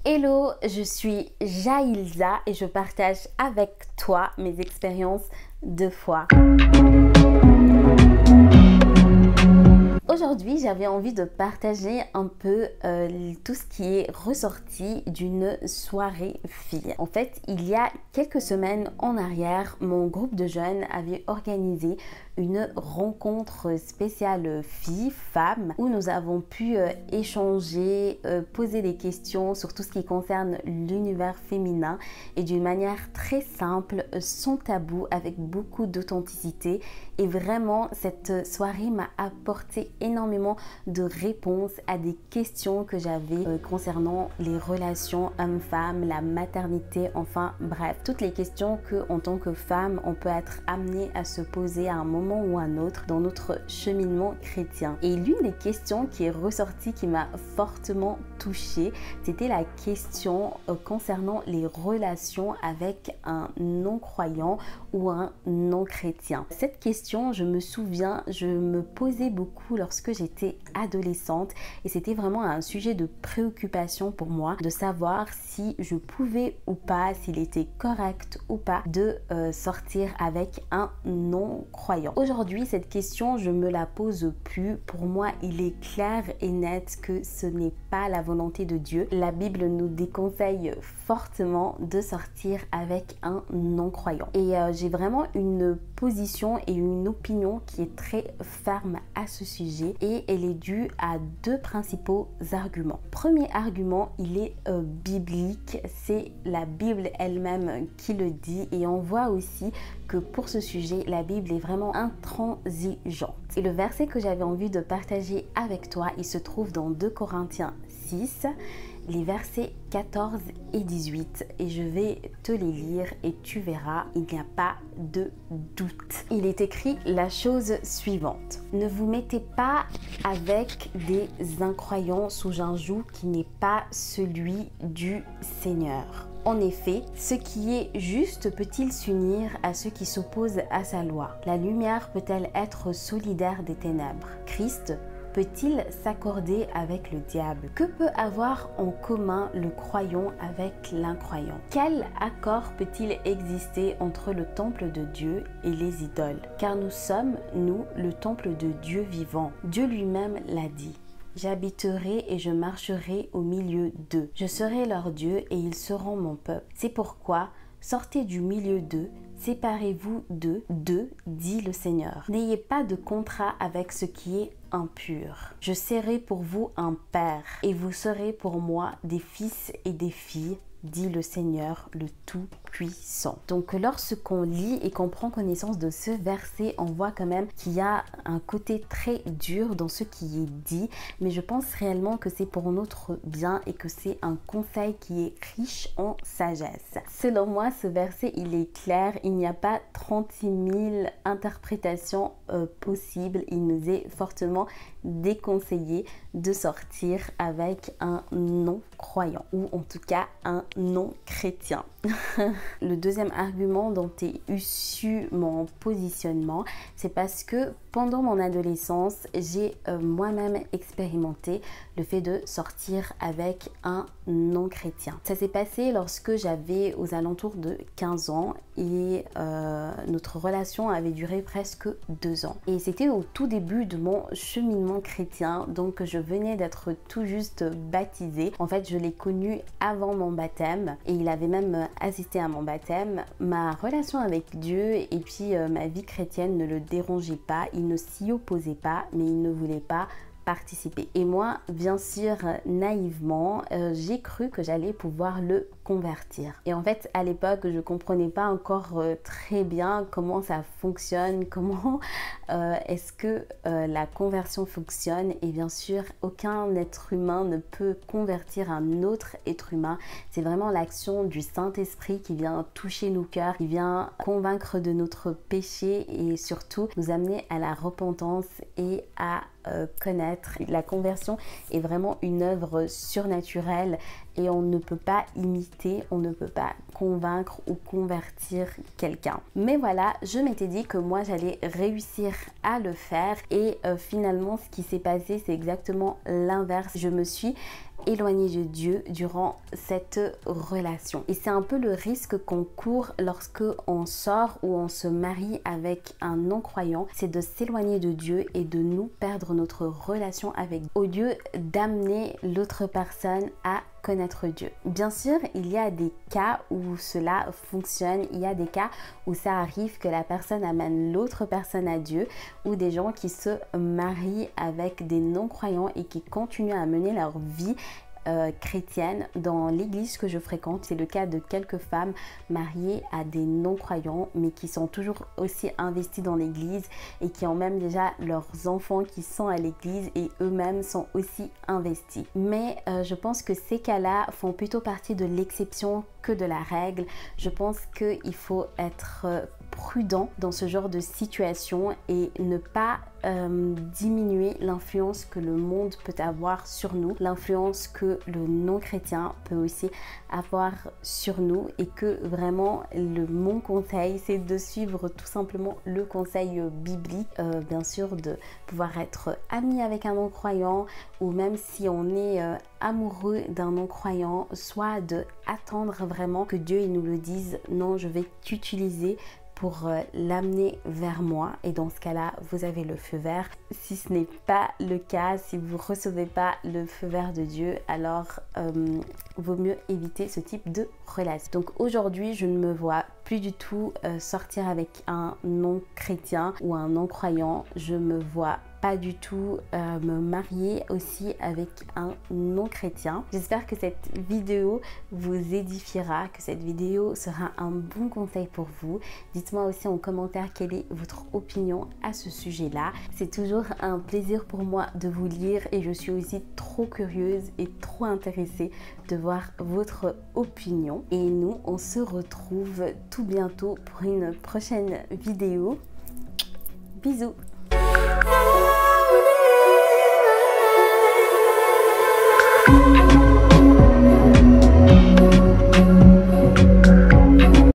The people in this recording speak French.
Hello, je suis Jaïlza et je partage avec toi mes expériences de foi. Aujourd'hui, j'avais envie de partager un peu tout ce qui est ressorti d'une soirée filles. En fait, il y a quelques semaines en arrière, mon groupe de jeunes avait organisé une rencontre spéciale filles-femmes où nous avons pu échanger, poser des questions sur tout ce qui concerne l'univers féminin et d'une manière très simple, sans tabou, avec beaucoup d'authenticité. Et vraiment, cette soirée m'a apporté énormément de réponses à des questions que j'avais concernant les relations hommes-femmes, la maternité, enfin bref, toutes les questions que en tant que femme, on peut être amené à se poser à un moment ou un autre dans notre cheminement chrétien. Et l'une des questions qui est ressortie, qui m'a fortement touchée, c'était la question concernant les relations avec un non-croyant ou un non-chrétien. Cette question, je me souviens, je me posais beaucoup lorsque j'étais adolescente et c'était vraiment un sujet de préoccupation pour moi de savoir si je pouvais ou pas, s'il était correct ou pas de sortir avec un non-croyant. Aujourd'hui, cette question, je me la pose plus. Pour moi, il est clair et net que ce n'est pas la volonté de Dieu. La Bible nous déconseille fortement de sortir avec un non-croyant. Et j'ai vraiment une position et une opinion qui est très ferme à ce sujet et elle est due à deux principaux arguments. Premier argument, il est biblique, c'est la Bible elle-même qui le dit et on voit aussi que pour ce sujet, la Bible est vraiment intransigeante. Et le verset que j'avais envie de partager avec toi, il se trouve dans 2 Corinthiens 6, les versets 14 et 18. Et je vais te les lire et tu verras, il n'y a pas de doute. Il est écrit la chose suivante. Ne vous mettez pas avec des incroyants sous un joug qui n'est pas celui du Seigneur. En effet, ce qui est juste peut-il s'unir à ceux qui s'opposent à sa loi? La lumière peut-elle être solidaire des ténèbres? Christ peut-il s'accorder avec le diable? Que peut avoir en commun le croyant avec l'incroyant? Quel accord peut-il exister entre le temple de Dieu et les idoles? Car nous sommes, nous, le temple de Dieu vivant. Dieu lui-même l'a dit. J'habiterai et je marcherai au milieu d'eux. Je serai leur Dieu et ils seront mon peuple. C'est pourquoi, sortez du milieu d'eux, séparez-vous d'eux, dit le Seigneur. N'ayez pas de contrat avec ce qui est impur. Je serai pour vous un père et vous serez pour moi des fils et des filles, dit le Seigneur, le Tout-Puissant. Donc lorsqu'on lit et qu'on prend connaissance de ce verset, on voit quand même qu'il y a un côté très dur dans ce qui est dit, mais je pense réellement que c'est pour notre bien et que c'est un conseil qui est riche en sagesse. Selon moi, ce verset, il est clair, il n'y a pas 36 000 interprétations possibles. Il nous est fortement déconseillé de sortir avec un non-croyant ou en tout cas un non-chrétien. Le deuxième argument dont est issu mon positionnement, c'est parce que pendant mon adolescence, j'ai moi-même expérimenté le fait de sortir avec un non-chrétien. Ça s'est passé lorsque j'avais aux alentours de 15 ans et notre relation avait duré presque 2 ans. Et c'était au tout début de mon cheminement chrétien, donc je venais d'être tout juste baptisée. En fait, je l'ai connu avant mon baptême et il avait même assisté à mon baptême. Ma relation avec Dieu et puis ma vie chrétienne ne le dérangeait pas, il ne s'y opposait pas, mais il ne voulait pas participer. Et moi, bien sûr, naïvement, j'ai cru que j'allais pouvoir le convertir. Et en fait, à l'époque, je comprenais pas encore très bien comment ça fonctionne, comment est-ce que la conversion fonctionne. Et bien sûr, aucun être humain ne peut convertir un autre être humain. C'est vraiment l'action du Saint-Esprit qui vient toucher nos cœurs, qui vient convaincre de notre péché et surtout nous amener à la repentance et à connaître. La conversion est vraiment une œuvre surnaturelle et on ne peut pas imiter, on ne peut pas convaincre ou convertir quelqu'un. Mais voilà, je m'étais dit que moi j'allais réussir à le faire et finalement ce qui s'est passé c'est exactement l'inverse. Je me suis éloigné de Dieu durant cette relation. Et c'est un peu le risque qu'on court lorsque on sort ou on se marie avec un non-croyant, c'est de s'éloigner de Dieu et de nous perdre notre relation avec Dieu, au lieu d'amener l'autre personne à connaître Dieu. Bien sûr, il y a des cas où cela fonctionne, il y a des cas où ça arrive que la personne amène l'autre personne à Dieu, ou des gens qui se marient avec des non-croyants et qui continuent à mener leur vie chrétienne dans l'église que je fréquente. C'est le cas de quelques femmes mariées à des non-croyants mais qui sont toujours aussi investies dans l'église et qui ont même déjà leurs enfants qui sont à l'église et eux-mêmes sont aussi investis. Mais je pense que ces cas-là font plutôt partie de l'exception que de la règle. Je pense qu'il faut être prudent dans ce genre de situation et ne pas diminuer l'influence que le monde peut avoir sur nous, l'influence que le non-chrétien peut aussi avoir sur nous, et que vraiment mon conseil c'est de suivre tout simplement le conseil biblique, bien sûr de pouvoir être ami avec un non-croyant, ou même si on est amoureux d'un non-croyant, soit de attendre vraiment que Dieu il nous le dise, non je vais t'utiliser pour l'amener vers moi, et dans ce cas-là vous avez le feu vert. Si ce n'est pas le cas, si vous ne recevez pas le feu vert de Dieu, alors vaut mieux éviter ce type de relation. Donc aujourd'hui je ne me vois plus du tout sortir avec un non-chrétien ou un non-croyant. Je me vois pas du tout me marier aussi avec un non-chrétien. J'espère que cette vidéo vous édifiera, que cette vidéo sera un bon conseil pour vous. Dites-moi aussi en commentaire quelle est votre opinion à ce sujet-là. C'est toujours un plaisir pour moi de vous lire et je suis aussi trop curieuse et trop intéressée de voir votre opinion. Et nous, on se retrouve tout bientôt pour une prochaine vidéo. Bisous!